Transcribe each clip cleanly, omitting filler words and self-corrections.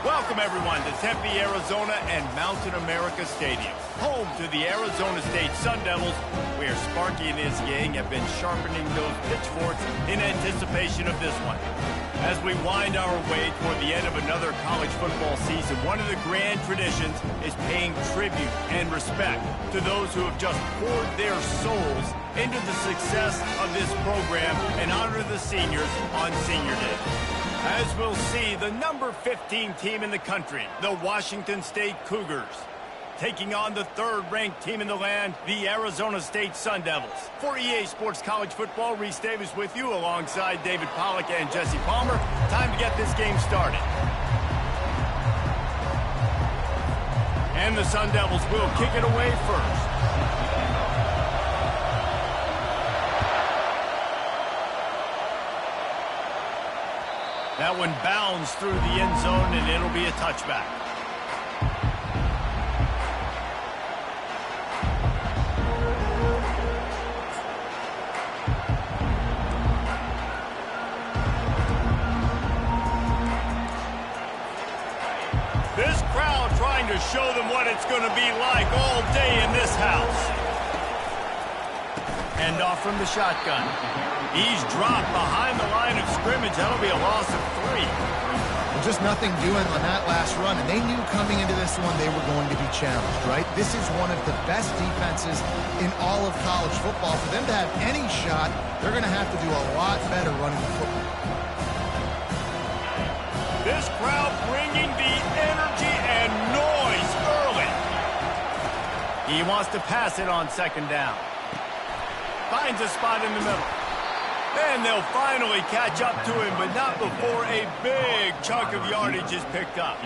Welcome, everyone, to Tempe, Arizona and Mountain America Stadium, home to the Arizona State Sun Devils, where Sparky and his gang have been sharpening those pitchforks in anticipation of this one. As we wind our way toward the end of another college football season, one of the grand traditions is paying tribute and respect to those who have just poured their souls into the success of this program and honor the seniors on Senior Day. As we'll see, the number 15 team in the country, the Washington State Cougars, taking on the third-ranked team in the land, the Arizona State Sun Devils. For EA Sports College Football, Reese Davis with you alongside David Pollack and Jesse Palmer. Time to get this game started. And the Sun Devils will kick it away first. That one bounds through the end zone, and it'll be a touchback. This crowd trying to show them what it's going to be like all day in this house. Hand off from the shotgun. He's dropped behind the line of scrimmage. That'll be a loss of 3. Well, just nothing doing on that last run, and they knew coming into this one they were going to be challenged, right? This is one of the best defenses in all of college football. For them to have any shot, they're going to have to do a lot better running the football. This crowd bringing the energy and noise early. He wants to pass it on second down. Finds a spot in the middle. And they'll finally catch up to him, but not before a big chunk of yardage is picked up.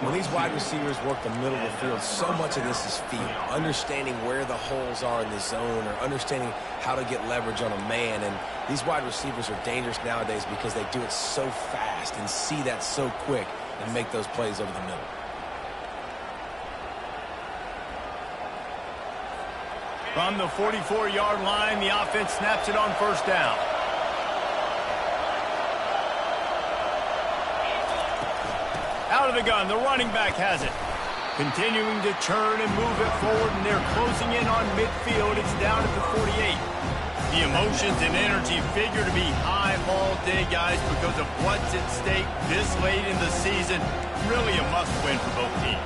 When these wide receivers work the middle of the field, so much of this is feel. Understanding where the holes are in the zone or understanding how to get leverage on a man. And these wide receivers are dangerous nowadays because they do it so fast and see that so quick and make those plays over the middle. From the 44-yard line, the offense snaps it on first down. Out of the gun, the running back has it. Continuing to churn and move it forward, and they're closing in on midfield. It's down at the 48. The emotions and energy figure to be high all day, guys, because of what's at stake this late in the season. Really a must-win for both teams.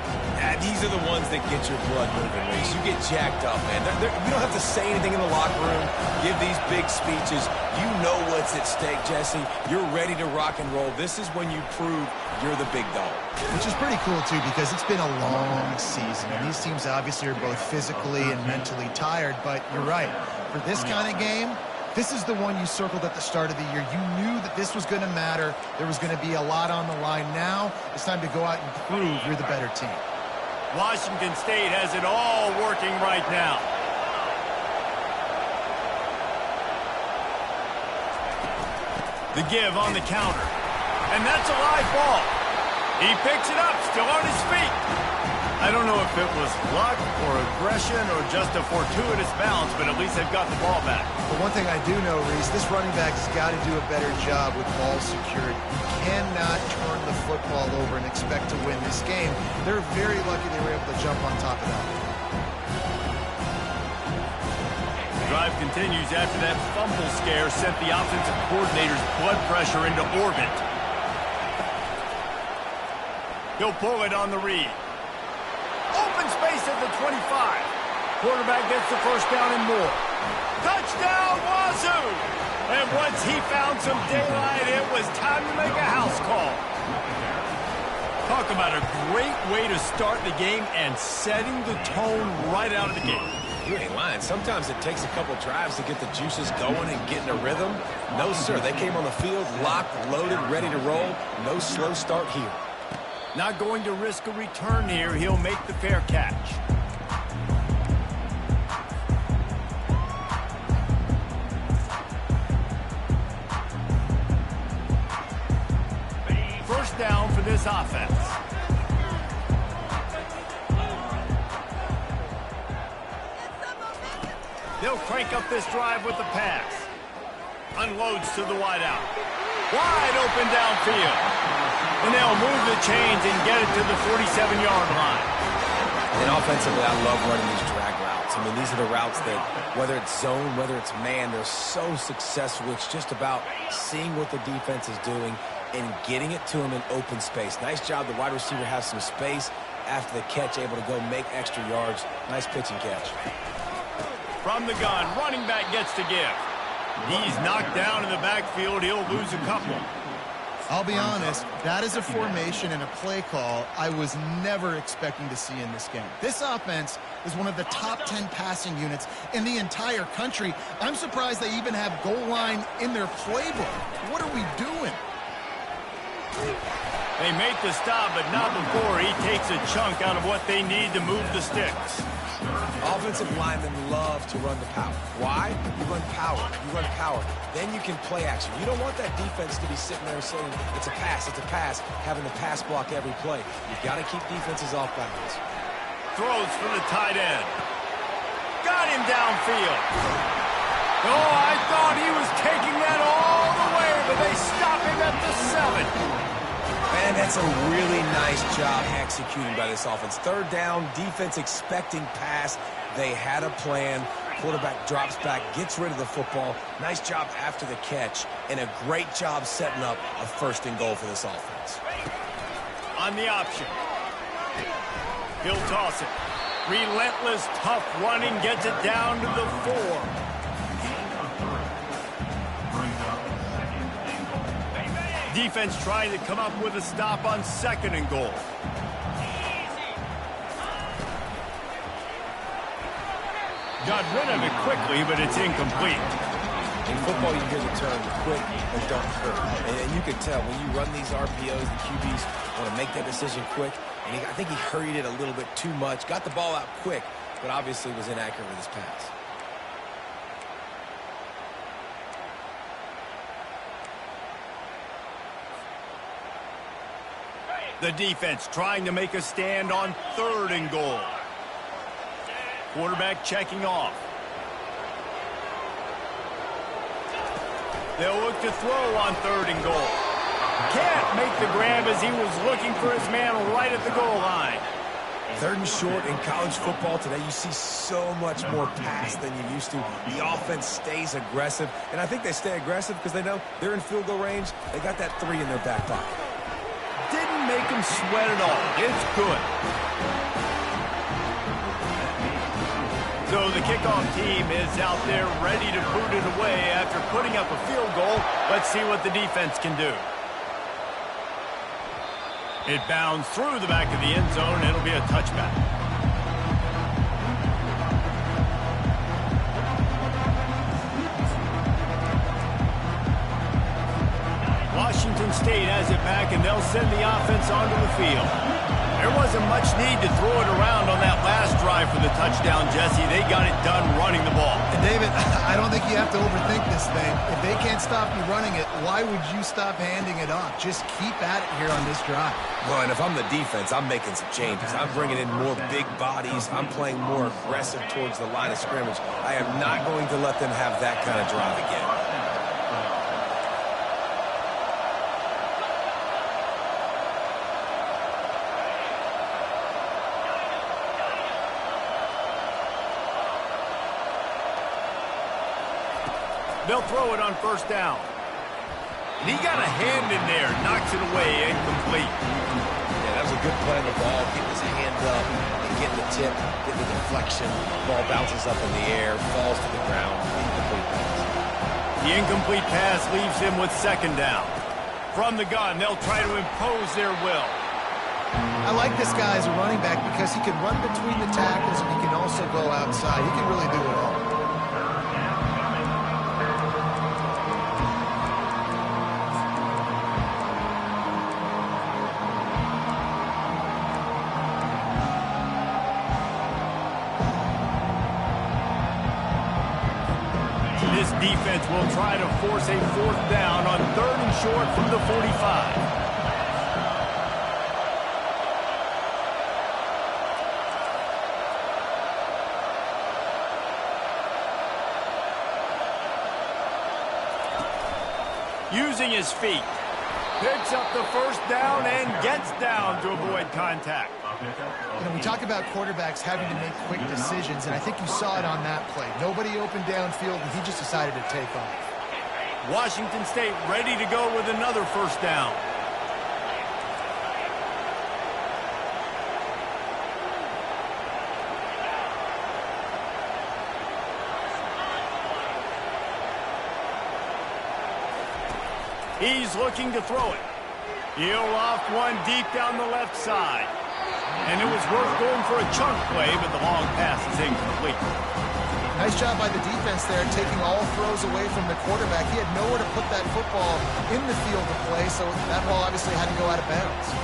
Yeah, these are the ones that get your blood moving, Reese. You get jacked up, man. You don't have to say anything in the locker room, give these big speeches. You know what's at stake, Jesse. You're ready to rock and roll. This is when you prove you're the big dog. Which is pretty cool, too, because it's been a long season. And these teams obviously are both physically and mentally tired. But you're right. For this kind of game, this is the one you circled at the start of the year. You knew that this was going to matter. There was going to be a lot on the line. Now it's time to go out and prove you're the better team. Washington State has it all working right now. The give on the counter. And that's a live ball. He picks it up, still on his feet. I don't know if it was luck or aggression or just a fortuitous bounce, but at least they've got the ball back. But one thing I do know, Reese, this running back has got to do a better job with ball security. You cannot turn the football over and expect to win this game. They're very lucky they were able to jump on top of that. The drive continues after that fumble scare sent the offensive coordinator's blood pressure into orbit. He'll pull it on the read. Open space at the 25. Quarterback gets the first down and more. Touchdown, Wazoo! And once he found some daylight, it was time to make a house call. Talk about a great way to start the game and setting the tone right out of the gate. You ain't lying. Sometimes it takes a couple drives to get the juices going and get in a rhythm. No, sir. They came on the field, locked, loaded, ready to roll. No slow start here. Not going to risk a return here. He'll make the fair catch. First down for this offense. They'll crank up this drive with the pass. Unloads to the wideout. Wide open downfield. And they'll move the chains and get it to the 47-yard line. And offensively, I love running these drag routes. I mean, these are the routes that, whether it's zone, whether it's man, they're so successful. It's just about seeing what the defense is doing and getting it to them in open space. Nice job. The wide receiver has some space after the catch, able to go make extra yards. Nice pitch and catch. From the gun, running back gets to give. He's knocked down in the backfield. He'll lose a couple. I'll be honest, that is a formation and a play call I was never expecting to see in this game. This offense is one of the top 10 passing units in the entire country. I'm surprised they even have goal line in their playbook. What are we doing? They make the stop, but not before he takes a chunk out of what they need to move the sticks. Offensive linemen love to run the power. Why? You run power. You run power. Then you can play action. You don't want that defense to be sitting there saying, it's a pass, having to pass block every play. You've got to keep defenses off balance. Throws for the tight end. Got him downfield. Oh, I thought he was taking that all the way, but they stop him at the 7. Man, that's a really nice job executing by this offense. Third down, defense expecting pass. They had a plan. Quarterback drops back, gets rid of the football. Nice job after the catch, and a great job setting up a 1st and goal for this offense. On the option. He'll toss it. Relentless, tough running, gets it down to the 4. Defense trying to come up with a stop on 2nd and goal. Got rid of it quickly, but it's incomplete. In football, you hear the term quick and don't hurt. And you can tell when you run these RPOs, the QBs want to make that decision quick. And I think he hurried it a little bit too much. Got the ball out quick, but obviously was inaccurate with his pass. The defense trying to make a stand on 3rd and goal. Quarterback checking off. They'll look to throw on 3rd and goal. Can't make the grab as he was looking for his man right at the goal line. 3rd and short in college football today, you see so much more pass than you used to. The offense stays aggressive, and I think they stay aggressive because they know they're in field goal range. They got that 3 in their back pocket. Didn't make him sweat at all. It's good. So the kickoff team is out there ready to boot it away after putting up a field goal. Let's see what the defense can do. It bounds through the back of the end zone. It'll be a touchback. Washington State has it back, and they'll send the offense onto the field. There wasn't much need to throw it around on that last drive for the touchdown, Jesse. They got it done running the ball. And David, I don't think you have to overthink this thing. If they can't stop you running it, why would you stop handing it off? Just keep at it here on this drive. Well, and if I'm the defense, I'm making some changes. I'm bringing in more big bodies. I'm playing more aggressive towards the line of scrimmage. I am not going to let them have that kind of drive again. They'll throw it on 1st down. And he got a hand in there, knocks it away, incomplete. Yeah, that was a good play on the ball, getting his hand up and getting the tip, getting the deflection. Ball bounces up in the air, falls to the ground, incomplete pass. The incomplete pass leaves him with 2nd down. From the gun, they'll try to impose their will. I like this guy as a running back because he can run between the tackles and he can also go outside. He can really do it all. This defense will try to force a 4th down on 3rd and short from the 45. using his feet. Picks up the first down and gets down to avoid contact. You know, we talk about quarterbacks having to make quick decisions, and I think you saw it on that play. Nobody opened downfield, and he just decided to take off. Washington State ready to go with another first down. He's looking to throw it. He'll loft one deep down the left side. And it was worth going for a chunk play, but the long pass is incomplete. Nice job by the defense there, taking all throws away from the quarterback. He had nowhere to put that football in the field of play, so that ball obviously had to go out of bounds.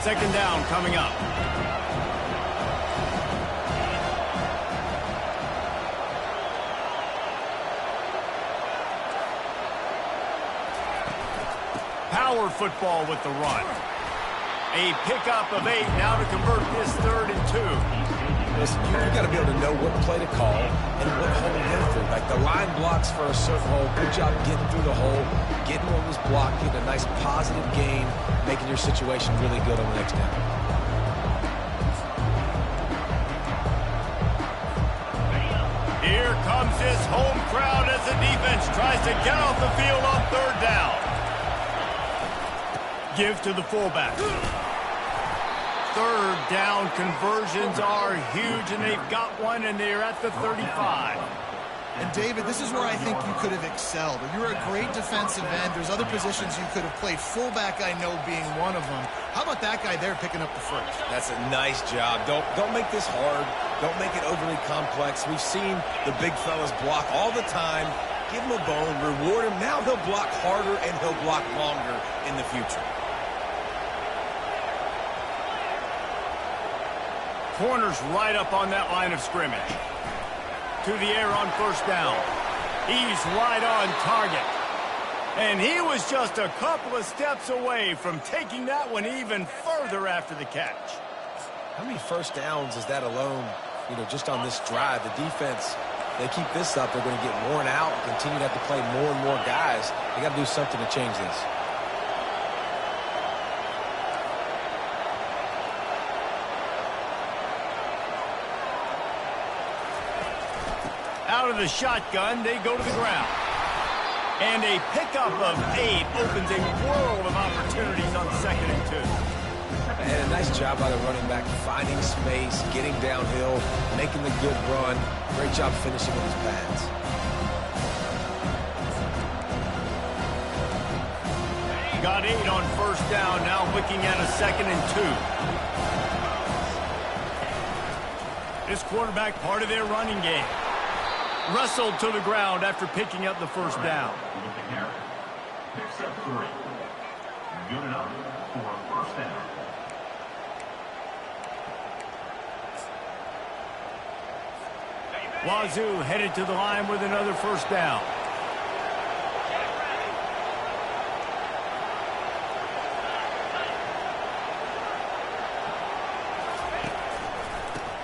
Second down coming up. Power football with the run. A pickup of 8 now to convert this 3rd and 2. Listen, you got to be able to know what play to call and what hole to go through. Like the line blocks for a certain hole. Good job getting through the hole, getting what was blocked, getting a nice positive gain, making your situation really good on the next down. Here comes his home crowd as the defense tries to get off the field on 3rd down. Give to the fullback. 3rd down conversions are huge, and they've got one, and they're at the 35. And, David, this is where I think you could have excelled. You're a great defensive end. There's other positions you could have played. Fullback, I know, being one of them. How about that guy there picking up the first? That's a nice job. Don't make this hard. Don't make it overly complex. We've seen the big fellas block all the time. Give him a bone, reward him. Now he'll block harder and he'll block longer in the future. Corner's right up on that line of scrimmage. To the air on 1st down. He's right on target. And he was just a couple of steps away from taking that one even further after the catch. How many first downs is that alone, just on this drive? The defense, they keep this up, they're going to get worn out and continue to have to play more and more guys. They got to do something to change this. Out of the shotgun, they go to the ground. And a pickup of 8 opens a world of opportunities on 2nd and 2. And a nice job by the running back, finding space, getting downhill, making the good run. Great job finishing with his pads. Got 8 on 1st down, now looking at a 2nd and 2. This quarterback part of their running game. Wrestled to the ground after picking up the 1st down. Picks up 3. Good enough for a 1st down. Wazoo headed to the line with another 1st down.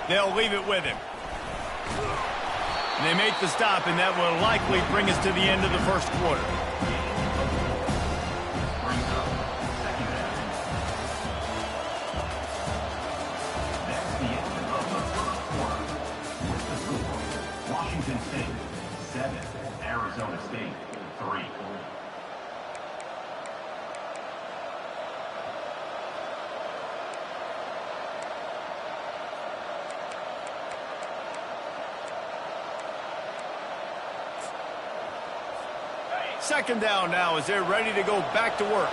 They'll leave it with him. And they make the stop, and that will likely bring us to the end of the 1st quarter. Brings up 2nd down. That's the end of the 1st quarter. With the score, Washington State 7, Arizona State 3. Second down now as they're ready to go back to work.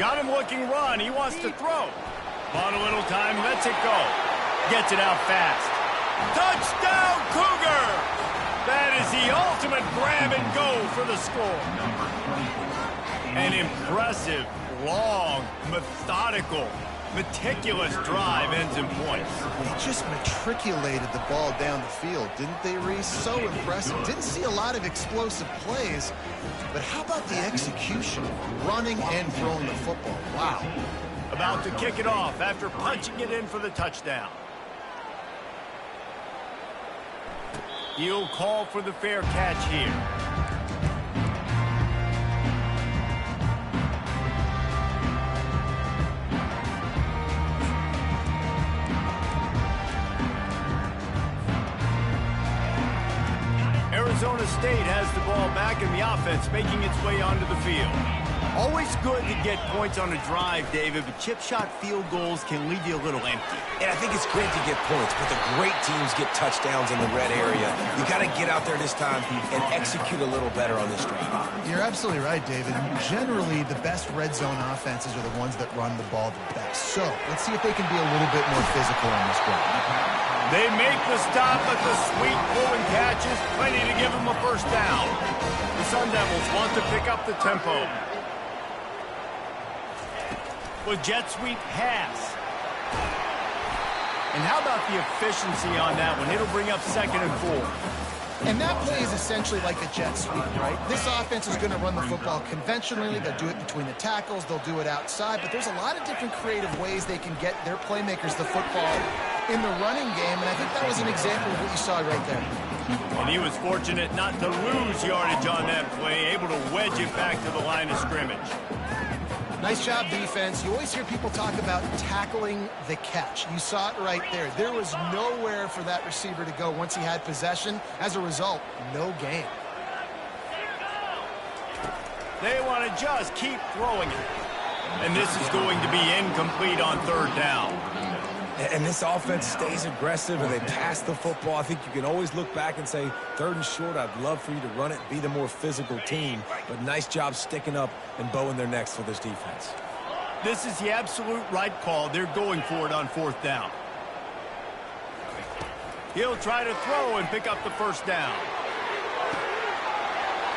Got him looking run. He wants to throw. On a little time, lets it go. Gets it out fast. Touchdown, Cougar! That is the ultimate grab and go for the score. An impressive, long, methodical, Meticulous drive ends in points. They just matriculated the ball down the field, didn't they, Reese? So impressive. Didn't see a lot of explosive plays, but how about the execution? Running and throwing the football. Wow. About to kick it off after punching it in for the touchdown. He'll call for the fair catch here. Arizona State has the ball back in the offense, making its way onto the field. Always good to get points on a drive, David, but chip shot field goals can leave you a little empty. And I think it's great to get points, but the great teams get touchdowns in the red area. You got to get out there this time and execute a little better on this drive. You're absolutely right, David. Generally, the best red zone offenses are the ones that run the ball the best. So let's see if they can be a little bit more physical on this drive. They make the stop, but the sweet throwing catch is plenty to give them a first down. The Sun Devils want to pick up the tempo. With jet sweep pass. And how about the efficiency on that one? It'll bring up 2nd and 4. And that play is essentially like a jet sweep, right? This offense is going to run the football conventionally. They'll do it between the tackles. They'll do it outside. But there's a lot of different creative ways they can get their playmakers the football in the running game. And I think that was an example of what you saw right there. And he was fortunate not to lose yardage on that play, able to wedge it back to the line of scrimmage. Nice job, defense. You always hear people talk about tackling the catch. You saw it right there. There was nowhere for that receiver to go once he had possession. As a result, no gain. They want to just keep throwing it. And this is going to be incomplete on 3rd down. And this offense stays aggressive and they pass the football. I think you can always look back and say, 3rd and short, I'd love for you to run it, be the more physical team. But nice job sticking up and bowing their necks for this defense. This is the absolute right call. They're going for it on 4th down. He'll try to throw and pick up the first down.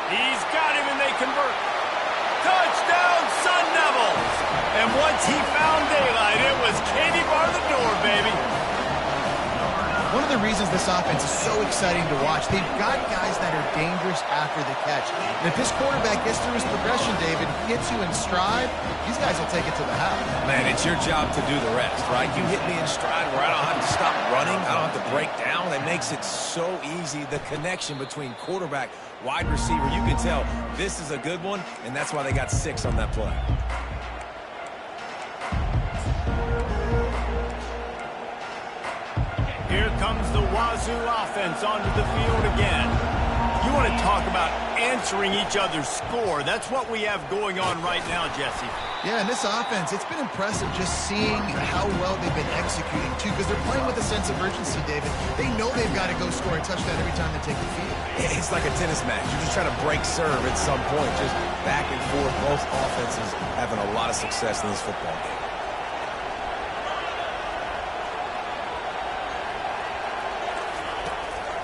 He's got him and they convert. Touchdown, Sun Devils! And once he found daylight, it was Katie bar the door, baby. One of the reasons this offense is so exciting to watch, they've got guys that are dangerous after the catch. And if this quarterback gets through his progression, David, hits you in stride, these guys will take it to the house. Man, it's your job to do the rest, right? You hit me in stride where I don't have to stop running. I don't have to break down. It makes it so easy. The connection between quarterback, wide receiver, you can tell this is a good one, and that's why they got 6 on that play. Here comes the Wazoo offense onto the field again. You want to talk about answering each other's score. That's what we have going on right now, Jesse. Yeah, and this offense, it's been impressive just seeing how well they've been executing, too, because they're playing with a sense of urgency, David. They know they've got to go score a touchdown every time they take the field. It's like a tennis match. You're just trying to break serve at some point, just back and forth. Both offenses having a lot of success in this football game.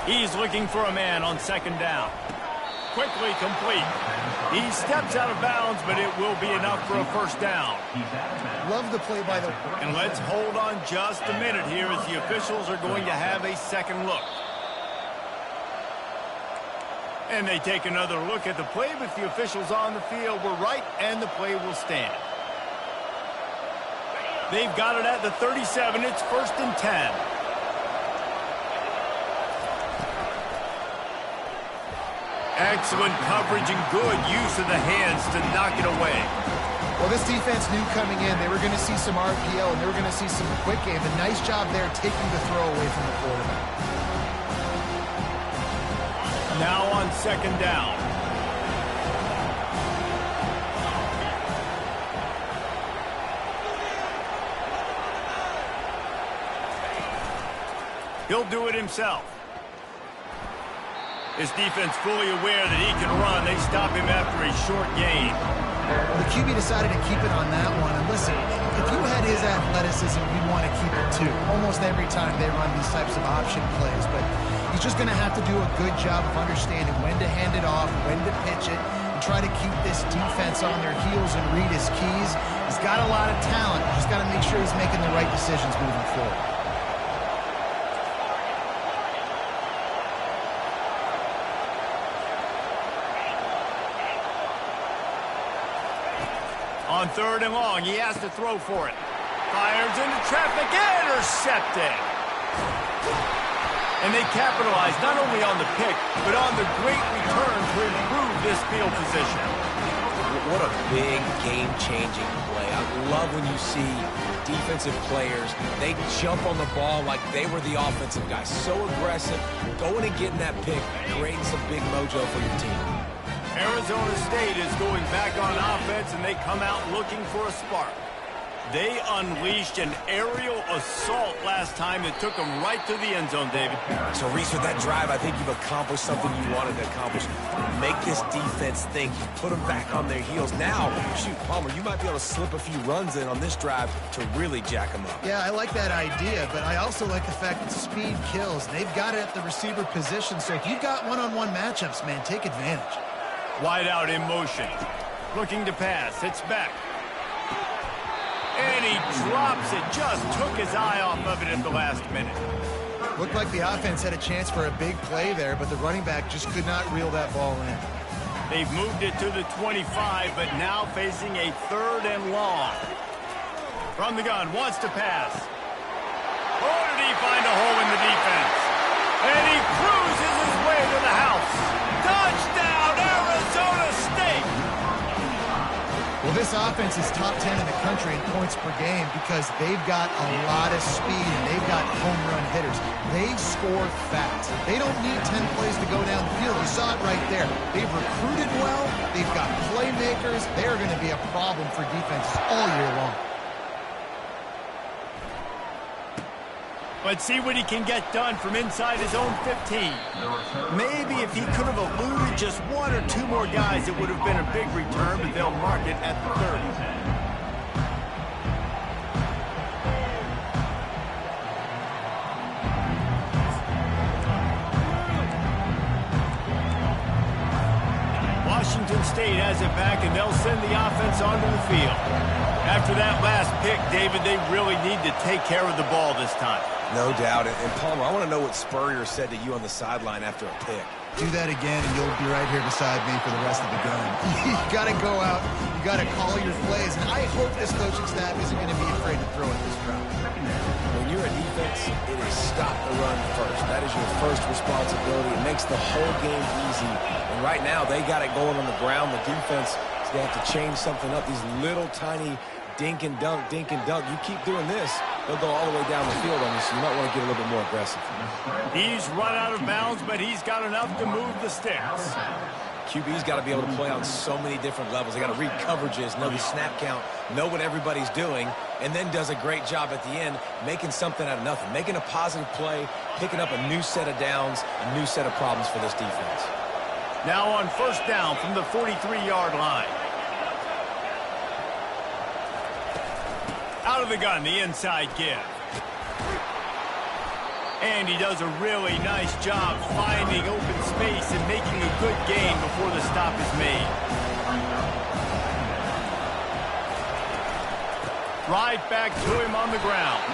He's looking for a man on 2nd down. Quickly complete. He steps out of bounds, but it will be enough for a first down. Love the play by the... And let's hold on just a minute here as the officials are going to have a second look. And they take another look at the play, but the officials on the field were right, and the play will stand. They've got it at the 37. It's 1st and 10. Excellent coverage and good use of the hands to knock it away. Well, this defense knew coming in they were going to see some RPO and they were going to see some quick game. A nice job there taking the throw away from the quarterback. Now on 2nd down. He'll do it himself. His defense fully aware that he can run. They stop him after a short gain. Well, the QB decided to keep it on that one. And listen, if you had his athleticism, you'd want to keep it too. Almost every time they run these types of option plays. But he's just going to have to do a good job of understanding when to hand it off, when to pitch it, and try to keep this defense on their heels and read his keys. He's got a lot of talent. He's got to make sure he's making the right decisions moving forward. On 3rd and long, he has to throw for it. Fires into traffic, intercepted. And they capitalize not only on the pick, but on the great return to improve this field position. What a big game-changing play. I love when you see defensive players, they jump on the ball like they were the offensive guy. So aggressive, going and getting that pick, creating some big mojo for your team. Arizona State is going back on offense, and they come out looking for a spark. They unleashed an aerial assault last time that took them right to the end zone, David. So, Reese, with that drive, I think you've accomplished something you wanted to accomplish. Make this defense think. You put them back on their heels. Now, shoot, Palmer, you might be able to slip a few runs in on this drive to really jack them up. Yeah, I like that idea, but I also like the fact that speed kills. They've got it at the receiver position, so if you've got one-on-one matchups, man, take advantage. Wide out in motion. Looking to pass. It's back. And he drops it. Just took his eye off of it at the last minute. Looked like the offense had a chance for a big play there, but the running back just could not reel that ball in. They've moved it to the 25, but now facing a 3rd and long. From the gun, wants to pass. Oh, did he find a hole in the defense? And he cruises his way to the house. Touchdown, Arizona State! Well, this offense is top 10 in the country in points per game because they've got a lot of speed and they've got home run hitters. They score fast. They don't need 10 plays to go down the field. You saw it right there. They've recruited well. They've got playmakers. They're going to be a problem for defenses all year long. Let's see what he can get done from inside his own 15. Maybe if he could have eluded just 1 or 2 more guys, it would have been a big return, but they'll mark it at the 30. Washington State has it back, and they'll send the offense onto the field. After that last pick, David, they really need to take care of the ball this time. No doubt. And Palmer, I want to know what Spurrier said to you on the sideline after a pick. Do that again, and you'll be right here beside me for the rest of the game. You got to go out. You got to call your plays. And I hope this coaching staff isn't going to be afraid to throw at this crowd. When you're a defense, it is stop the run first. That is your first responsibility. It makes the whole game easy. And right now, they got it going on the ground. The defense is going to have to change something up. These little tiny dink and dunk, dink and dunk. You keep doing this, they'll go all the way down the field on you, so you might want to get a little bit more aggressive. He's run out of bounds, but he's got enough to move the sticks. QB's got to be able to play on so many different levels. They got to read coverages, know the snap count, know what everybody's doing, and then does a great job at the end making something out of nothing, making a positive play, picking up a new set of downs, a new set of problems for this defense. Now on 1st down from the 43-yard line. Out of the gun, the inside give. And he does a really nice job finding open space and making a good gain before the stop is made. Right back to him on the ground.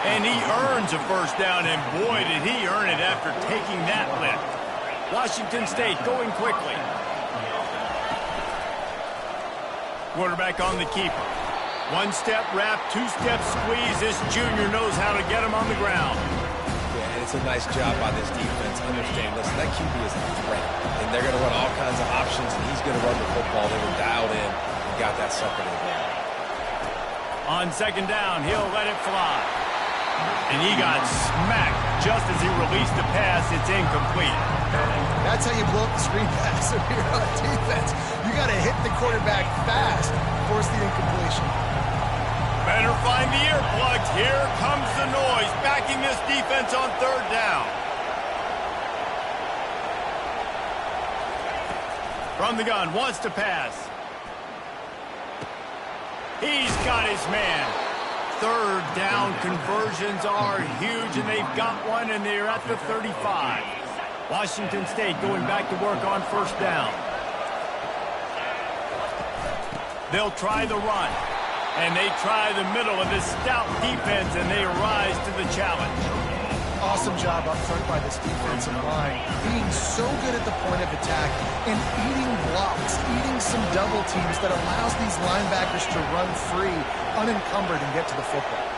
And he earns a 1st down, and boy, did he earn it after taking that lift. Washington State going quickly. Quarterback on the keeper. 1-step wrap, 2-step squeeze. This junior knows how to get him on the ground. Yeah, and it's a nice job by this defense. Understand, listen, that QB is a threat. And they're going to run all kinds of options, and he's going to run the football. They were dialed in and got that sucker to the ground. On 2nd down, he'll let it fly. And he got smacked just as he released the pass. It's incomplete. That's how you blow up the screen pass if you're on defense. You got to hit the quarterback fast, force the incompletion. Better find the earplugs. Here comes the noise, backing this defense on 3rd down. From the gun, wants to pass. He's got his man. 3rd down conversions are huge, and they've got one, and they're at the 35. Washington State going back to work on 1st down. They'll try the run. And they try the middle of this stout defense, and they rise to the challenge. Awesome job up front by this defensive line, being so good at the point of attack and eating blocks, eating some double teams that allows these linebackers to run free, unencumbered, and get to the football.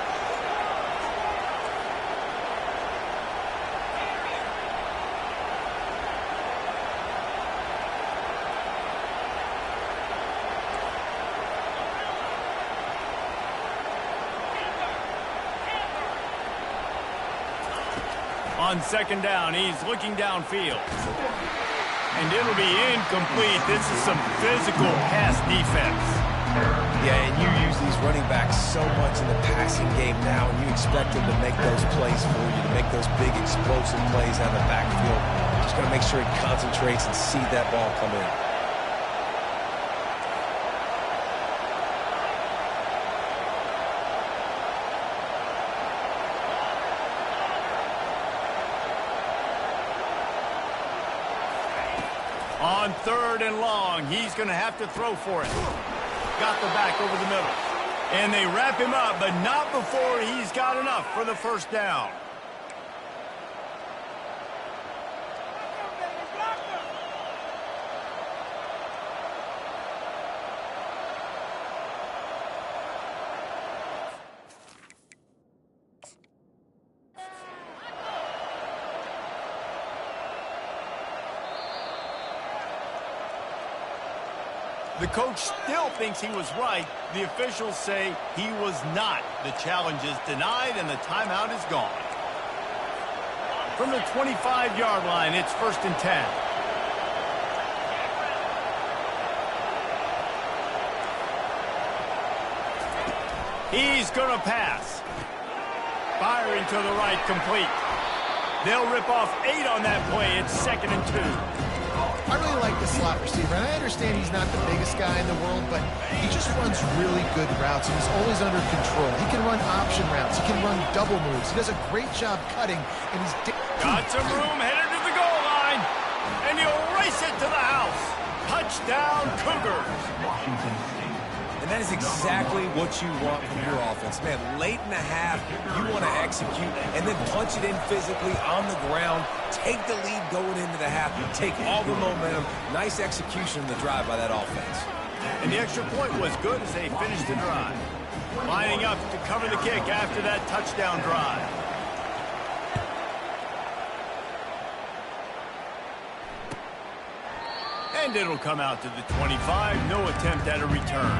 On second down, he's looking downfield. And it'll be incomplete. This is some physical pass defense. Yeah, and you use these running backs so much in the passing game now, and you expect them to make those plays for you, to make those big explosive plays out of the backfield. Just got to make sure he concentrates and see that ball come in. On third and long, he's going to have to throw for it. Got the back over the middle. And they wrap him up, but not before he's got enough for the first down. The coach still thinks he was right. The officials say he was not. The challenge is denied, and the timeout is gone. From the 25-yard line, it's 1st and 10. He's going to pass. Firing to the right, complete. They'll rip off 8 on that play. It's 2nd and 2. I really like the slot receiver, and I understand he's not the biggest guy in the world, but he just runs really good routes, and he's always under control. He can run option routes. He can run double moves. He does a great job cutting, and he's... Got some room, headed to the goal line, and he'll race it to the house. Touchdown, Cougars. Washington State. And that is exactly what you want from your offense. Man, late in the half, you want to execute and then punch it in physically on the ground, take the lead going into the half, take all the momentum. Nice execution in the drive by that offense. And the extra point was good as they finished the drive. Lining up to cover the kick after that touchdown drive. And it'll come out to the 25. No attempt at a return.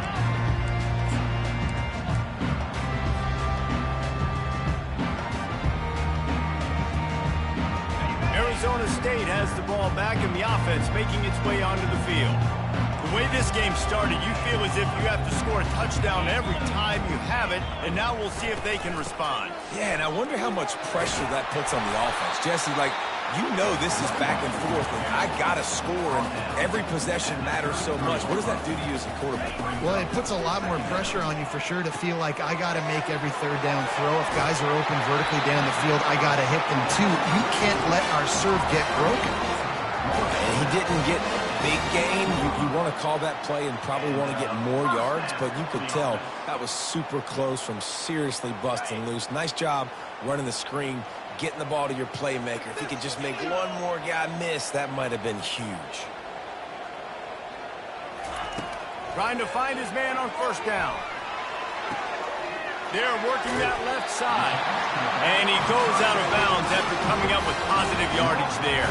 Arizona State has the ball back in the offense, making its way onto the field. The way this game started, you feel as if you have to score a touchdown every time you have it, and now we'll see if they can respond. Yeah, and I wonder how much pressure that puts on the offense. Jesse, like, you know this is back and forth, and I got to score, and every possession matters so much. What does that do to you as a quarterback? Well, it puts a lot more pressure on you for sure to feel like I got to make every third down throw. If guys are open vertically down the field, I got to hit them too. You can't let our serve get broken. And he didn't get big gain. You want to call that play and probably want to get more yards, but you could tell that was super close from seriously busting loose. Nice job running the screen, getting the ball to your playmaker. If he could just make one more guy miss, that might have been huge. Trying to find his man on first down. They're working that left side. And he goes out of bounds after coming up with positive yardage there.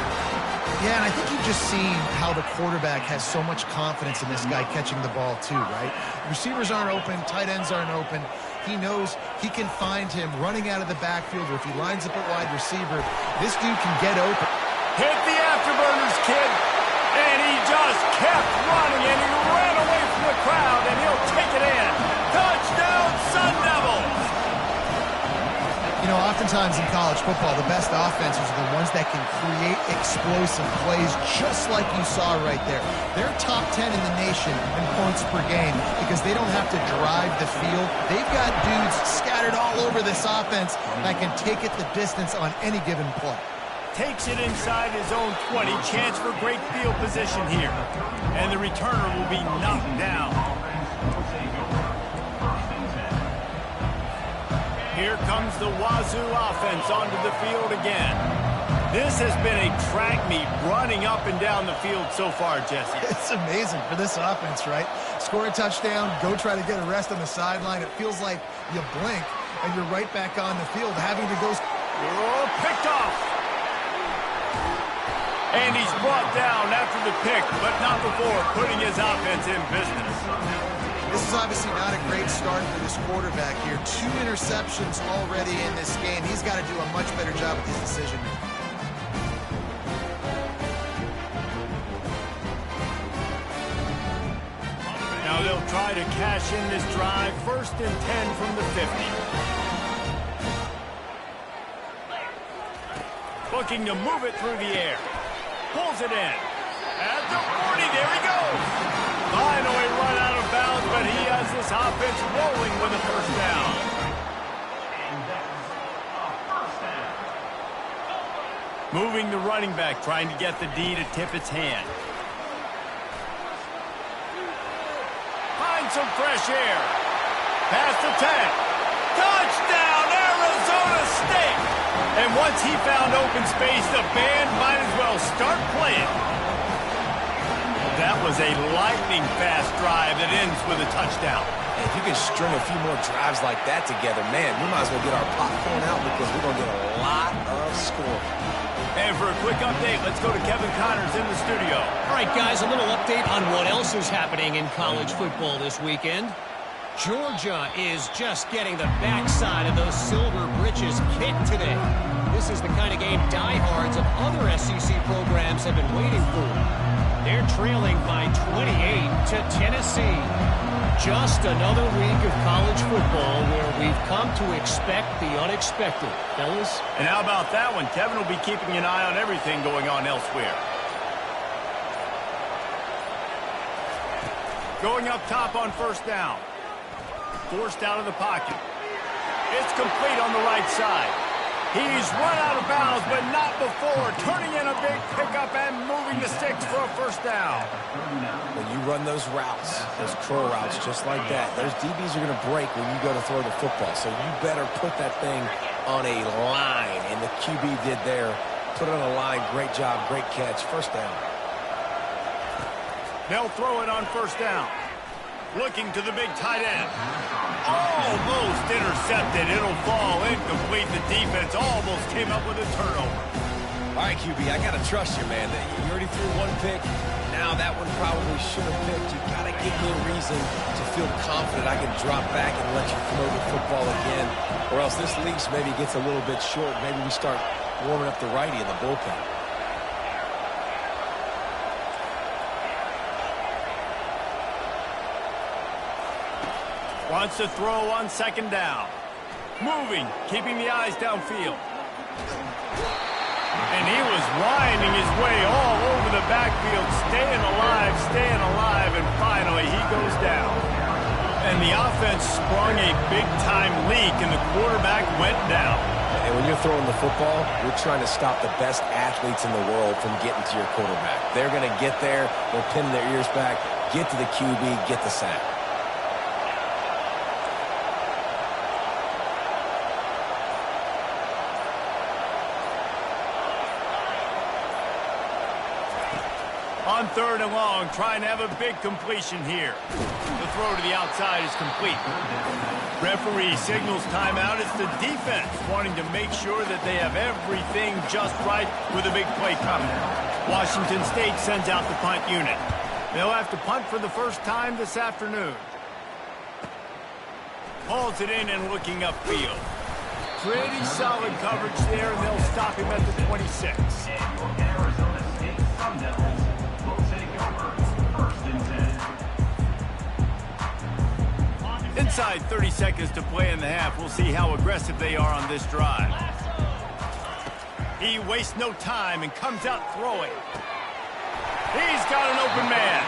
Yeah, and I think you've just seen how the quarterback has so much confidence in this guy catching the ball too, right? Receivers aren't open, tight ends aren't open. He knows he can find him running out of the backfield, or if he lines up at wide receiver, this dude can get open. Hit the afterburners, kid. And he just kept running, and he ran away from the crowd, and he'll take it in. Touchdown, Sun Devils! You know, oftentimes in college football, the best offenses are the ones that can create explosive plays, just like you saw right there. They're top 10 in the nation in points per game because they don't have to drive the field. They've got dudes scattered all over this offense that can take it the distance on any given play. Takes it inside his own 20. Chance for great field position here. And the returner will be knocked down. Here comes the Wazoo offense onto the field again. This has been a track meet running up and down the field so far, Jesse. It's amazing for this offense, right? Score a touchdown, go try to get a rest on the sideline. It feels like you blink and you're right back on the field having to go. Oh, picked off. And he's brought down after the pick, but not before putting his offense in business. This is obviously not a great start for this quarterback here. 2 interceptions already in this game. He's got to do a much better job with his decision making. Now they'll try to cash in this drive. 1st and 10 from the 50. Looking to move it through the air. Pulls it in. At the 40, there he goes. Finally run out of bounds, but he has this offense rolling with a 1st down. Moving the running back, trying to get the D to tip its hand. Find some fresh air. Pass the 10. Touchdown, Arizona State! And once he found open space, the band might as well start playing. That was a lightning-fast drive that ends with a touchdown. If you can string a few more drives like that together, man, we might as well get our popcorn out because we're going to get a lot of scoring. And for a quick update, let's go to Kevin Connors in the studio. All right, guys, a little update on what else is happening in college football this weekend. Georgia is just getting the backside of those silver britches kicked today. This is the kind of game diehards of other SEC programs have been waiting for. They're trailing by 28 to Tennessee. Just another week of college football where we've come to expect the unexpected, fellas. And how about that one? Kevin will be keeping an eye on everything going on elsewhere. Going up top on 1st down. Forced out of the pocket. It's complete on the right side. He's run out of bounds, but not before. Turning in a big pickup and moving the sticks for a 1st down. When you run those routes, those curl routes just like that, those DBs are going to break when you go to throw the football. So you better put that thing on a line. And the QB did there. Put it on a line. Great job. Great catch. 1st down. They'll throw it on 1st down. Looking to the big tight end. Almost intercepted. It'll fall incomplete. The defense almost came up with a turnover. All right, QB, I got to trust you, man. You already threw 1 pick. Now that one probably should have picked. You got to give me a reason to feel confident I can drop back and let you throw the football again. Or else this leash maybe gets a little bit short. Maybe we start warming up the righty in the bullpen. Wants to throw on 2nd down. Moving, keeping the eyes downfield. And he was winding his way all over the backfield, staying alive, and finally he goes down. And the offense sprung a big-time leak, and the quarterback went down. And when you're throwing the football, you're trying to stop the best athletes in the world from getting to your quarterback. They're going to get there, they're pinning their ears back, get to the QB, get the sack. On 3rd and long, trying to have a big completion here. The throw to the outside is complete. Referee signals timeout. It's the defense wanting to make sure that they have everything just right with a big play coming. Washington State sends out the punt unit. They'll have to punt for the 1st time this afternoon. Hauls it in and looking upfield. Pretty solid coverage there, and they'll stop him at the 26. Arizona State Sun Devils will take over 1st and 10. Inside 30 seconds to play in the half. We'll see how aggressive they are on this drive. He wastes no time and comes out throwing. He's got an open man.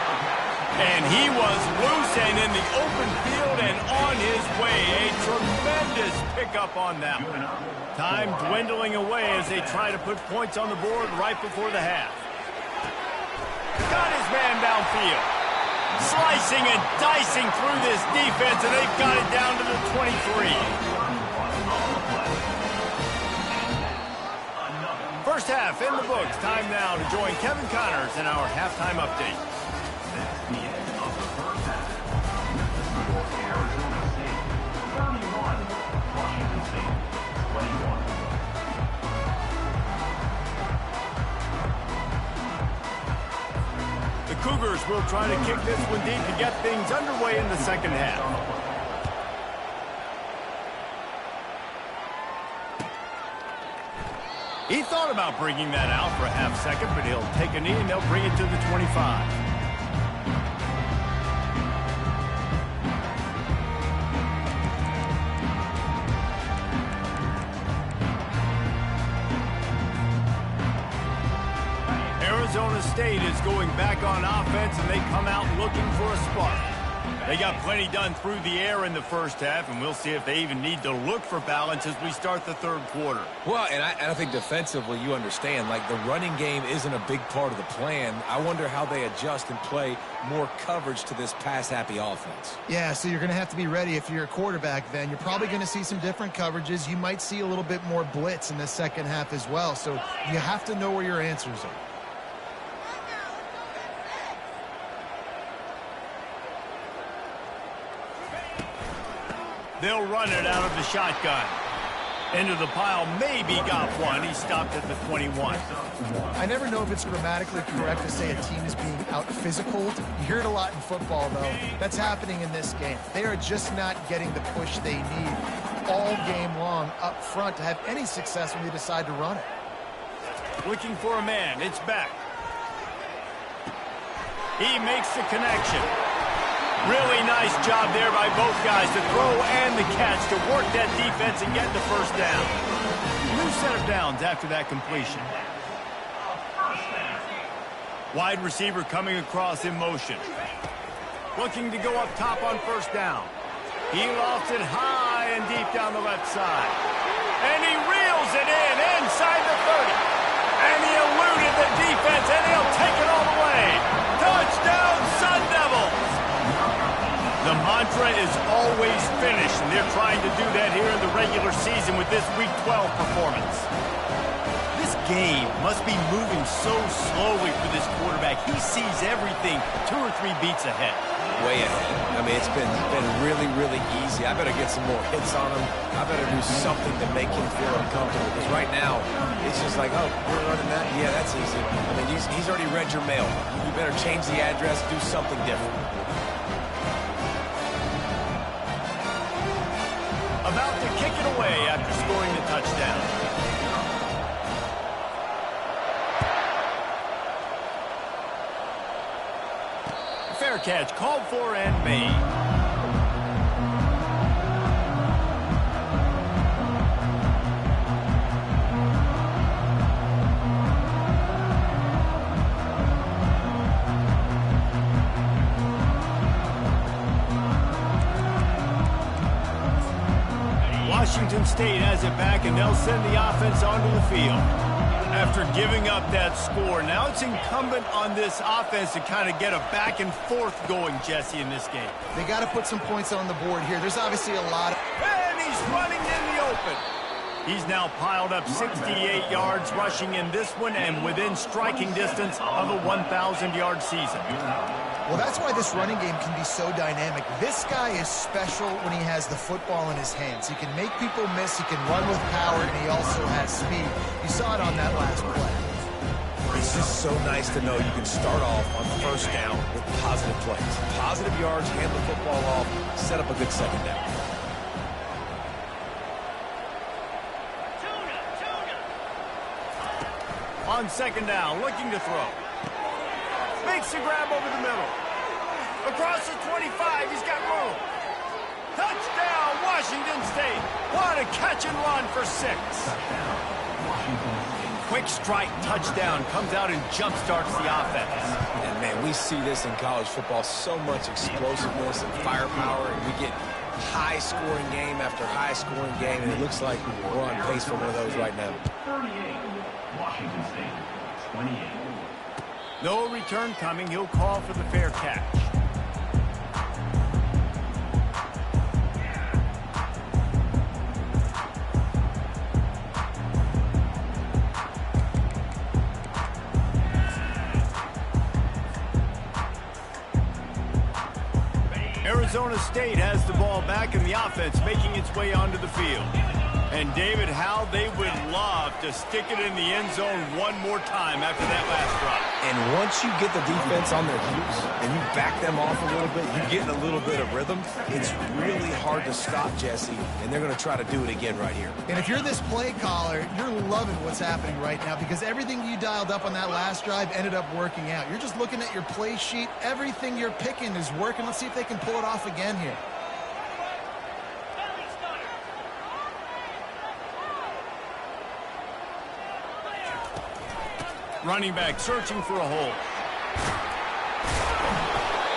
And he was loose and in the open field and on his way. A tremendous pickup on that one. Time dwindling away as they try to put points on the board right before the half. Got his man downfield. Slicing and dicing through this defense, and they've got it down to the 23. First half in the books. Time now to join Kevin Connors in our halftime update. That's the end of the first half. Arizona State 31, Washington State 21. The Cougars will try to kick this one deep to get things underway in the second half. He thought about bringing that out for a half second, but he'll take a knee and they'll bring it to the 25. Arizona State is going back on offense, and they come out looking for a spark. They got plenty done through the air in the first half, and we'll see if they even need to look for balance as we start the third quarter. Well, and I think defensively, you understand, like the running game isn't a big part of the plan. I wonder how they adjust and play more coverage to this pass-happy offense. Yeah, so you're going to have to be ready if you're a quarterback then. You're probably going to see some different coverages. You might see a little bit more blitz in the second half as well, so you have to know where your answers are. They'll run it out of the shotgun. Into the pile, maybe got one. He stopped at the 21. I never know if it's grammatically correct to say a team is being out-physicaled. You hear it a lot in football, though. That's happening in this game. They are just not getting the push they need all game long up front to have any success when they decide to run it. Looking for a man. It's back. He makes the connection. Really nice job there by both guys to throw and the catch to work that defense and get the first down. New set of downs after that completion. Wide receiver coming across in motion. Looking to go up top on first down. He lofts it high and deep down the left side. And he reels it in inside the 30. And he eluded the defense, and he'll take it all the way. Touchdown, Sun Devils! The mantra is always finish, and they're trying to do that here in the regular season with this Week 12 performance. This game must be moving so slowly for this quarterback. He sees everything 2 or 3 beats ahead. Way ahead. I mean, it's been really, really easy. I better get some more hits on him. I better do something to make him feel uncomfortable, because right now, it's just like, oh, you're running that? Yeah, that's easy. I mean, he's already read your mail. You better change the address, do something different. About to kick it away after scoring the touchdown. Fair catch called for and made. Washington State has it back, and they'll send the offense onto the field. After giving up that score, now it's incumbent on this offense to kind of get a back and forth going, Jesse, in this game. They got to put some points on the board here. There's obviously a lot of... And he's running in the open. He's now piled up 68 yards rushing in this one and within striking distance of a 1,000-yard season. Well, that's why this running game can be so dynamic. This guy is special when he has the football in his hands. He can make people miss, he can run with power, and he also has speed. You saw it on that last play. It's just so nice to know you can start off on first down with positive plays. Positive yards, hand the football off, set up a good second down. On second down, looking to throw. Makes the grab over the middle. Across the 25, he's got room. Touchdown, Washington State. What a catch and run for 6. Quick strike touchdown comes out and jump-starts the offense. And, man, we see this in college football, so much explosiveness and firepower, and we get high-scoring game after high-scoring game, and it looks like we're on pace for one of those right now. 38, Washington State 28. No return coming. He'll call for the fair catch. Arizona State has the ball back and the offense making its way onto the field. And David, how they would love to stick it in the end zone one more time after that last drive. And once you get the defense on their heels and you back them off a little bit, you get a little bit of rhythm, it's really hard to stop, Jesse, and they're going to try to do it again right here. And if you're this play caller, you're loving what's happening right now because everything you dialed up on that last drive ended up working out. You're just looking at your play sheet. Everything you're picking is working. Let's see if they can pull it off again here. Running back searching for a hole.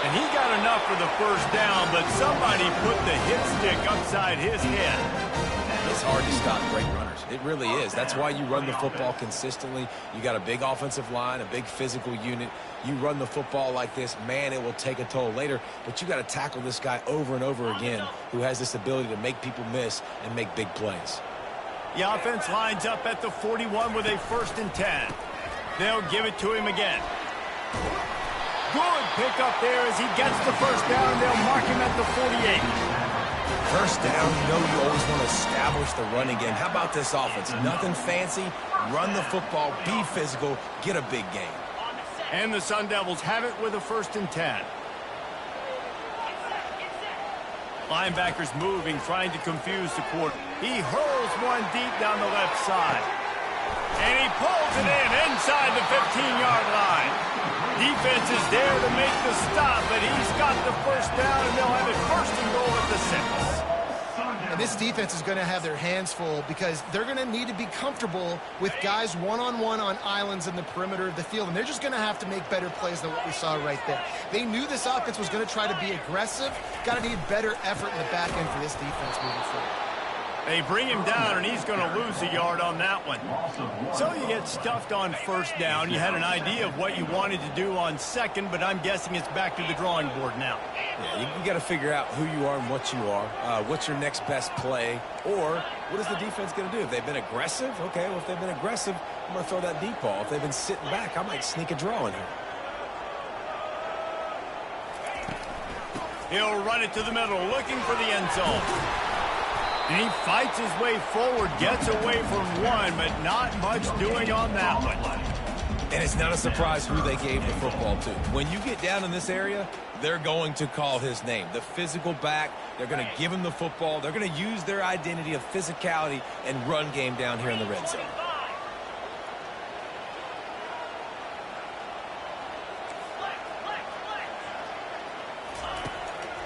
And he got enough for the first down, but somebody put the hit stick upside his head. It's hard to stop great runners. It really is. That's why you run the football consistently. You got a big offensive line, a big physical unit. You run the football like this, man, it will take a toll later. But you got to tackle this guy over and over again who has this ability to make people miss and make big plays. The offense lines up at the 41 with a 1st and 10. They'll give it to him again. Good pickup there as he gets the first down. They'll mark him at the 48. First down, you know you always want to establish the running game. How about this offense? Nothing fancy. Run the football, be physical, get a big gain. And the Sun Devils have it with a 1st and 10. Linebackers moving, trying to confuse the quarter. He hurls one deep down the left side. And he pulls it in inside the 15-yard line. Defense is there to make the stop, but he's got the first down, and they'll have it 1st and goal at the 6. And this defense is going to have their hands full because they're going to need to be comfortable with guys one-on-one on islands in the perimeter of the field, and they're just going to have to make better plays than what we saw right there. They knew this offense was going to try to be aggressive. Got to need better effort in the back end for this defense moving forward. They bring him down, and he's going to lose a yard on that one. So you get stuffed on 1st down. You had an idea of what you wanted to do on 2nd, but I'm guessing it's back to the drawing board now. Yeah, you got to figure out who you are and what you are. What's your next best play? Or what is the defense going to do? If they've been aggressive, okay, well, if they've been aggressive, I'm going to throw that deep ball. If they've been sitting back, I might sneak a draw in here. He'll run it to the middle, looking for the end zone. And he fights his way forward, gets away from one, but not much doing on that one. And it's not a surprise who they gave the football to. When you get down in this area, they're going to call his name. The physical back, they're going to give him the football. They're going to use their identity of physicality and run game down here in the red zone.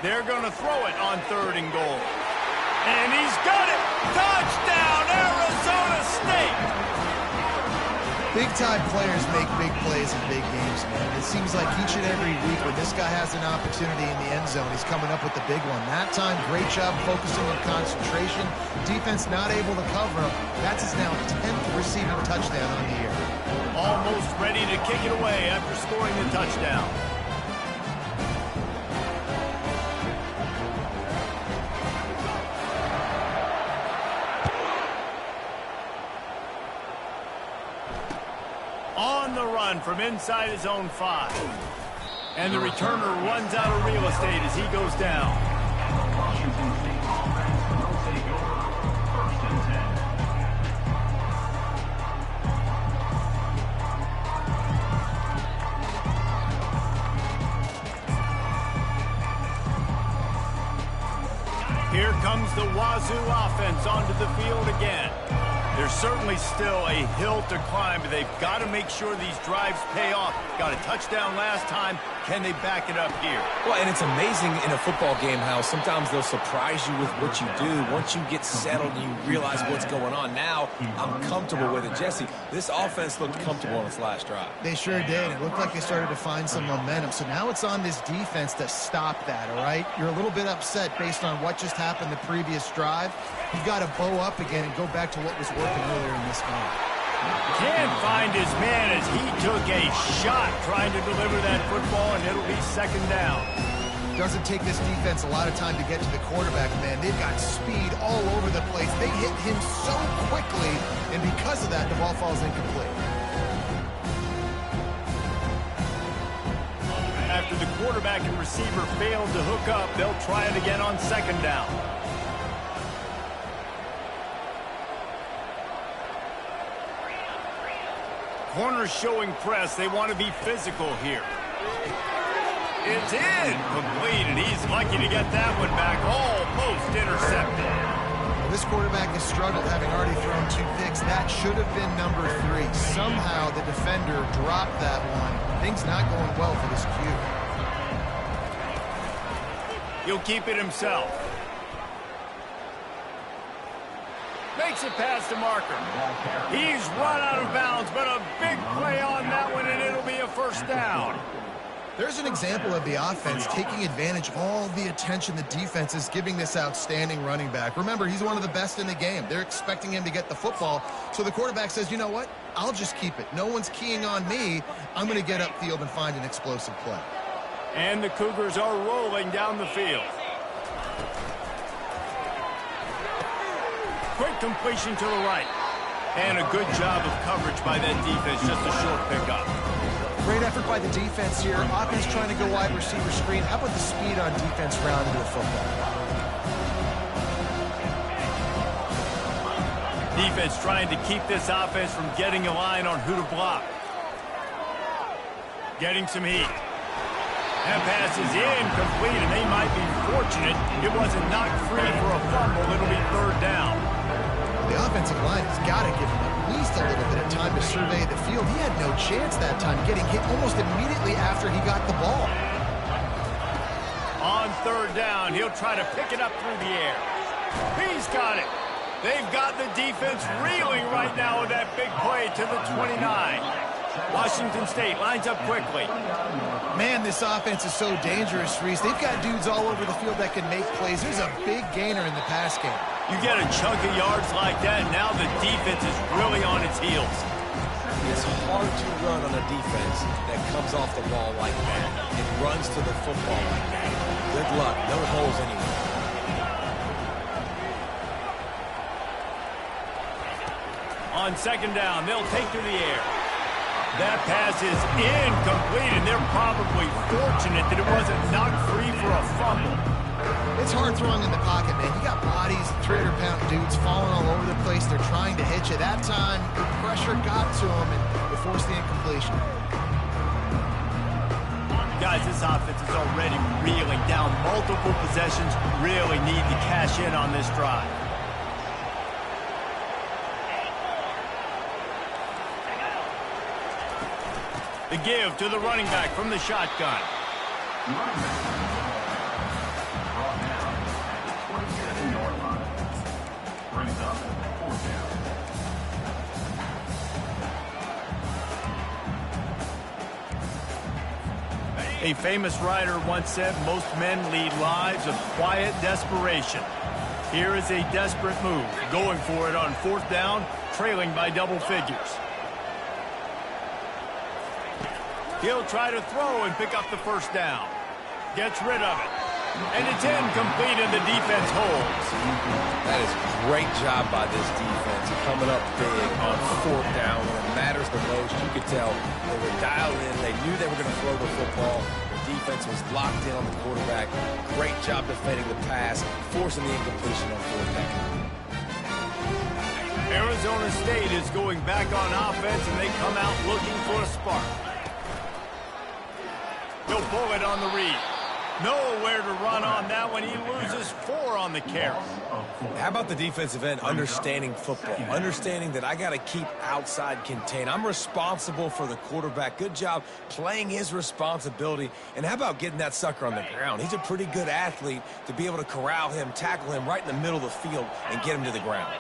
They're going to throw it on 3rd and goal. And he's got it! Touchdown, Arizona State! Big-time players make big plays in big games, man. It seems like each and every week when this guy has an opportunity in the end zone, he's coming up with the big one. That time, great job focusing on concentration. Defense not able to cover him. That's his now 10th receiving touchdown on the year. Almost ready to kick it away after scoring the touchdown. On the run from inside his own 5. And the returner runs out of real estate as he goes down. Washington State offense will take over 1st and 10. Here comes the Wazoo offense onto the field again. There's certainly still a hill to climb, but they've got to make sure these drives pay off. Got a touchdown last time. Can they back it up here? Well, and it's amazing in a football game how sometimes they'll surprise you with what you do. Once you get settled, you realize what's going on. Now, I'm comfortable with it. Jesse, this offense looked comfortable on its last drive. They sure did. It looked like they started to find some momentum. So now it's on this defense to stop that, all right? You're a little bit upset based on what just happened the previous drive. You've got to bow up again and go back to what was working earlier in this game. Can't find his man as he took a shot trying to deliver that football, and it'll be 2nd down. Doesn't take this defense a lot of time to get to the quarterback, man. They've got speed all over the place. They hit him so quickly, and because of that, the ball falls incomplete. After the quarterback and receiver failed to hook up. They'll try it again on second down. Corners showing press. They want to be physical here. It's in. Complete, and he's lucky to get that one back. Almost intercepted. This quarterback has struggled, having already thrown 2 picks. That should have been number 3. Somehow the defender dropped that one. Things not going well for this Q. He'll keep it himself. Makes it past the marker. He's run out of bounds, but a big play on that one, and it'll be a first down. There's an example of the offense taking advantage of all the attention the defense is giving this outstanding running back. Remember, he's one of the best in the game. They're expecting him to get the football, so the quarterback says, you know what? I'll just keep it. No one's keying on me. I'm going to get upfield and find an explosive play. And the Cougars are rolling down the field. Quick completion to the right. And a good job of coverage by that defense. Just a short pickup. Great effort by the defense here. Offense trying to go wide receiver screen. How about the speed on defense rounding the football? Defense trying to keep this offense from getting a line on who to block. Getting some heat. That pass is incomplete, and they might be fortunate it wasn't knocked free for a fumble. It'll be third down. The offensive line has got to give him at least a little bit of time to survey the field. He had no chance that time, getting hit almost immediately after he got the ball. On third down, he'll try to pick it up through the air. He's got it. They've got the defense reeling right now with that big play to the 29. Washington State lines up quickly. Man, this offense is so dangerous, Reese. They've got dudes all over the field that can make plays. There's a big gainer in the pass game. You get a chunk of yards like that, and now the defense is really on its heels. It's hard to run on a defense that comes off the ball like that. It runs to the football like that. Good luck. No holes anywhere. On second down, they'll take to the air. That pass is incomplete, and they're probably fortunate that it wasn't knocked free for a fumble. It's hard throwing in the pocket, man. You got bodies, 300-pound dudes falling all over the place. They're trying to hit you. That time, the pressure got to them, and it forced the incompletion. Guys, this offense is already reeling down multiple possessions. Really need to cash in on this drive. The give to the running back from the shotgun. A famous writer once said, most men lead lives of quiet desperation. Here is a desperate move, going for it on fourth down, trailing by double figures. He'll try to throw and pick up the first down. Gets rid of it. And it's incomplete, and the defense holds. That is a great job by this defense, coming up big on fourth down when it matters the most. You could tell they were dialed in. They knew they were going to throw the football. The defense was locked in on the quarterback. Great job defending the pass, forcing the incompletion on fourth down. Arizona State is going back on offense, and they come out looking for a spark. He'll pull it on the read. Nowhere to run on that one. He loses 4 on the carry. How about the defensive end understanding football, understanding that I got to keep outside contain. I'm responsible for the quarterback. Good job playing his responsibility. And how about getting that sucker on the ground? He's a pretty good athlete to be able to corral him, tackle him right in the middle of the field, and get him to the ground.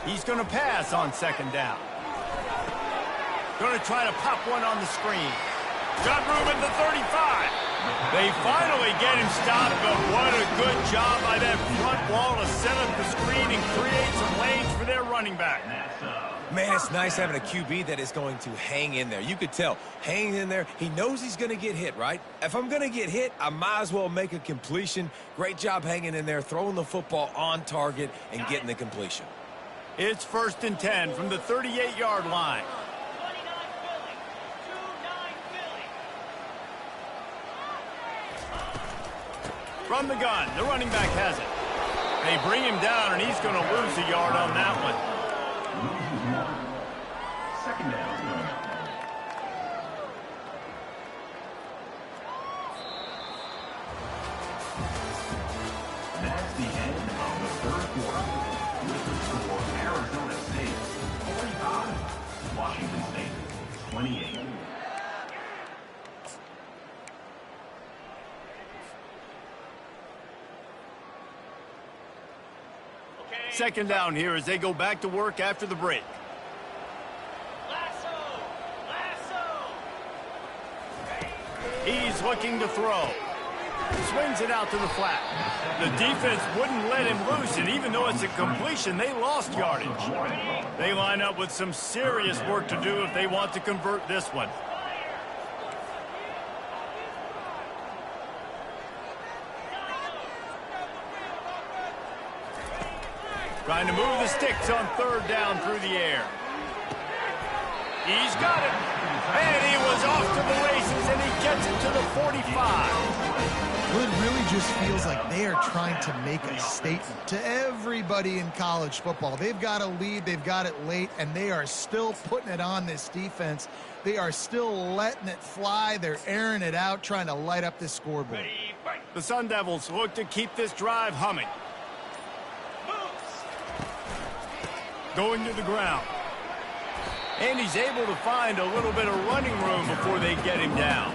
He's going to pass on second down. Going to try to pop one on the screen. Got room at the 35. They finally get him stopped, but what a good job by that front wall to set up the screen and create some lanes for their running back. Man, it's nice having a QB that is going to hang in there. You could tell, hanging in there, he knows he's going to get hit, right? If I'm going to get hit, I might as well make a completion. Great job hanging in there, throwing the football on target and getting the completion. It's 1st and 10 from the 38-yard line. From the gun, the running back has it. They bring him down, and he's going to lose a yard on that one. Second down. That's the end of the third quarter. With the score, Arizona State 45, Washington State 28. Second down here as they go back to work after the break. He's looking to throw. Swings it out to the flat. The defense wouldn't let him loose, and even though it's a completion, they lost yardage. They line up with some serious work to do if they want to convert this one. Trying to move the sticks on 3rd down through the air. He's got it. And he was off to the races, and he gets it to the 45. Well, it really just feels like they are trying to make a statement to everybody in college football. They've got a lead, they've got it late, and they are still putting it on this defense. They are still letting it fly. They're airing it out, trying to light up this scoreboard. The Sun Devils look to keep this drive humming. Going to the ground. And he's able to find a little bit of running room before they get him down.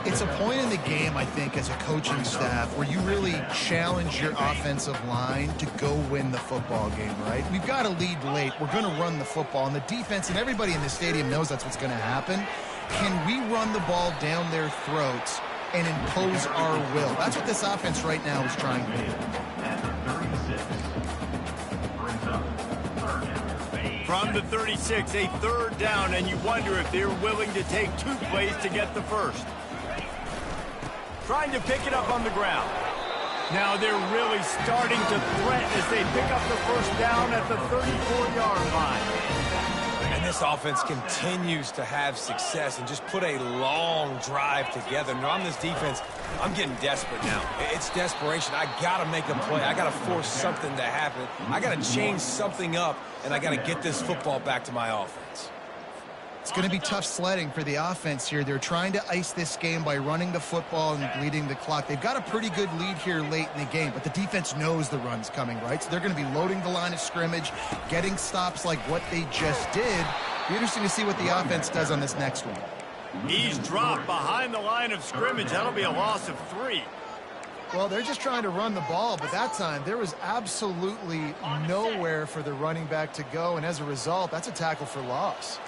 It's a point in the game, I think, as a coaching staff where you really challenge your offensive line to go win the football game, right? We've got a lead late. We're going to run the football. And the defense and everybody in the stadium knows that's what's going to happen. Can we run the ball down their throats and impose our will? That's what this offense right now is trying to do. From the 36, a 3rd down, and you wonder if they're willing to take 2 plays to get the first. Trying to pick it up on the ground. Now they're really starting to threaten as they pick up the 1st down at the 34-yard line. And this offense continues to have success and just put a long drive together. Now, on this defense, I'm getting desperate now. It's desperation. I got to make a play. I got to force something to happen. I got to change something up, and I got to get this football back to my offense. It's going to be tough sledding for the offense here. They're trying to ice this game by running the football and bleeding the clock. They've got a pretty good lead here late in the game, but the defense knows the run's coming, right? So they're going to be loading the line of scrimmage, getting stops like what they just did. Be interesting to see what the offense does on this next one. He's dropped behind the line of scrimmage. That'll be a loss of 3. Well, they're just trying to run the ball, but that time there was absolutely nowhere for the running back to go, and as a result, that's a tackle for loss.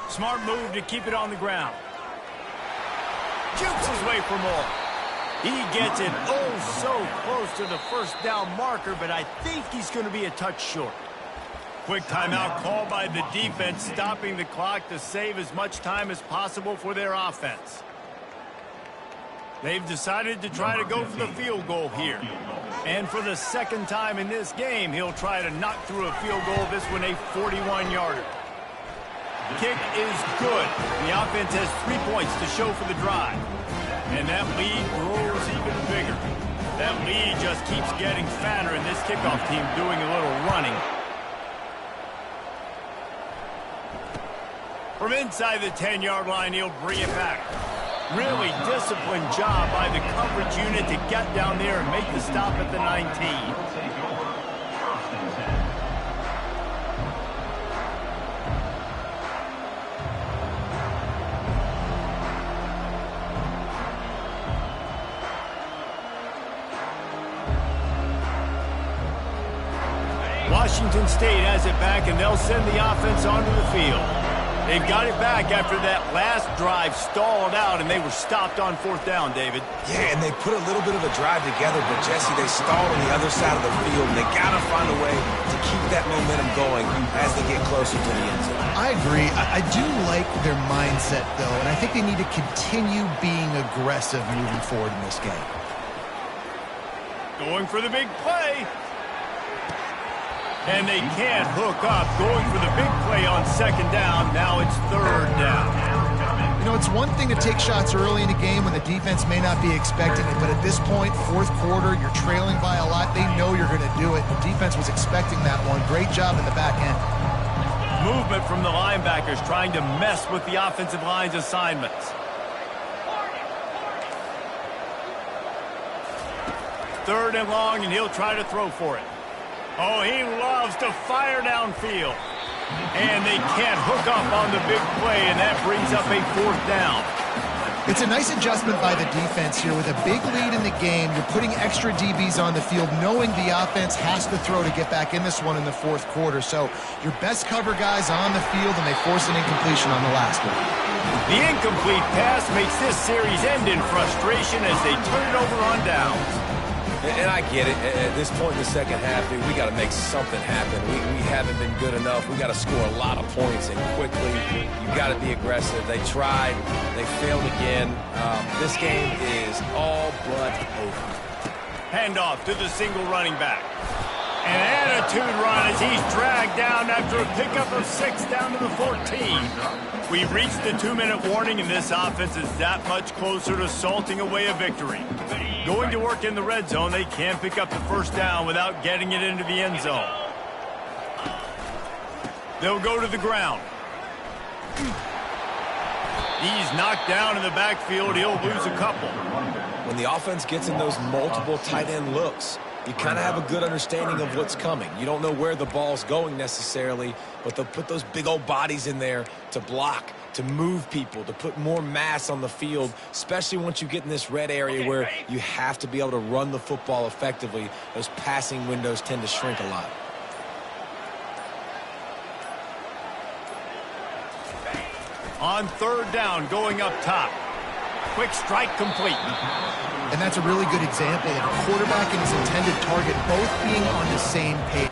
Smart move to keep it on the ground. Jukes his way for more. He gets it oh so close to the 1st down marker, but I think he's going to be a touch short. Quick timeout called by the defense, stopping the clock to save as much time as possible for their offense. They've decided to try to go for the field goal here. And for the 2nd time in this game, he'll try to knock through a field goal, this one a 41-yarder. Kick is good. The offense has 3 points to show for the drive. And that lead grows even bigger. That lead just keeps getting fatter, and this kickoff team doing a little running. From inside the 10-yard line, he'll bring it back. Really disciplined job by the coverage unit to get down there and make the stop at the 19. Washington State has it back, and they'll send the offense onto the field. They've got it back after that last drive stalled out, and they were stopped on fourth down, David. Yeah, and they put a little bit of a drive together, but, Jesse, they stalled on the other side of the field, and they got to find a way to keep that momentum going as they get closer to the end zone. I agree. I do like their mindset, though, and I think they need to continue being aggressive moving forward in this game. Going for the big play. And they can't hook up. Going for the big play on second down. Now it's third down. You know, it's one thing to take shots early in a game when the defense may not be expecting it, but at this point, fourth quarter, you're trailing by a lot. They know you're going to do it. The defense was expecting that one. Great job in the back end. Movement from the linebackers trying to mess with the offensive line's assignments. Third and long, and he'll try to throw for it. Oh, he loves to fire downfield. And they can't hook up on the big play, and that brings up a fourth down. It's a nice adjustment by the defense here. With a big lead in the game, you're putting extra DBs on the field, knowing the offense has to throw to get back in this one in the fourth quarter. So your best cover guys on the field, and they force an incompletion on the last one. The incomplete pass makes this series end in frustration as they turn it over on downs. And I get it. At this point in the second half, dude, we got to make something happen. We haven't been good enough. We got to score a lot of points and quickly. You got to be aggressive. They tried. They failed again. This game is all but over. Handoff to the single running back. An attitude run as he's dragged down after a pickup of 6 down to the 14. We've reached the 2-minute warning, and this offense is that much closer to salting away a victory. Going to work in the red zone, they can't pick up the first down without getting it into the end zone. They'll go to the ground. He's knocked down in the backfield. He'll lose a couple. When the offense gets in those multiple tight end looks, you kind of have a good understanding of what's coming. You don't know where the ball's going necessarily, but they'll put those big old bodies in there to block, to move people, to put more mass on the field, especially once you get in this red area where you have to be able to run the football effectively. Those passing windows tend to shrink a lot. On third down, going up top. Quick strike complete. And that's a really good example of a quarterback and his intended target both being on the same page.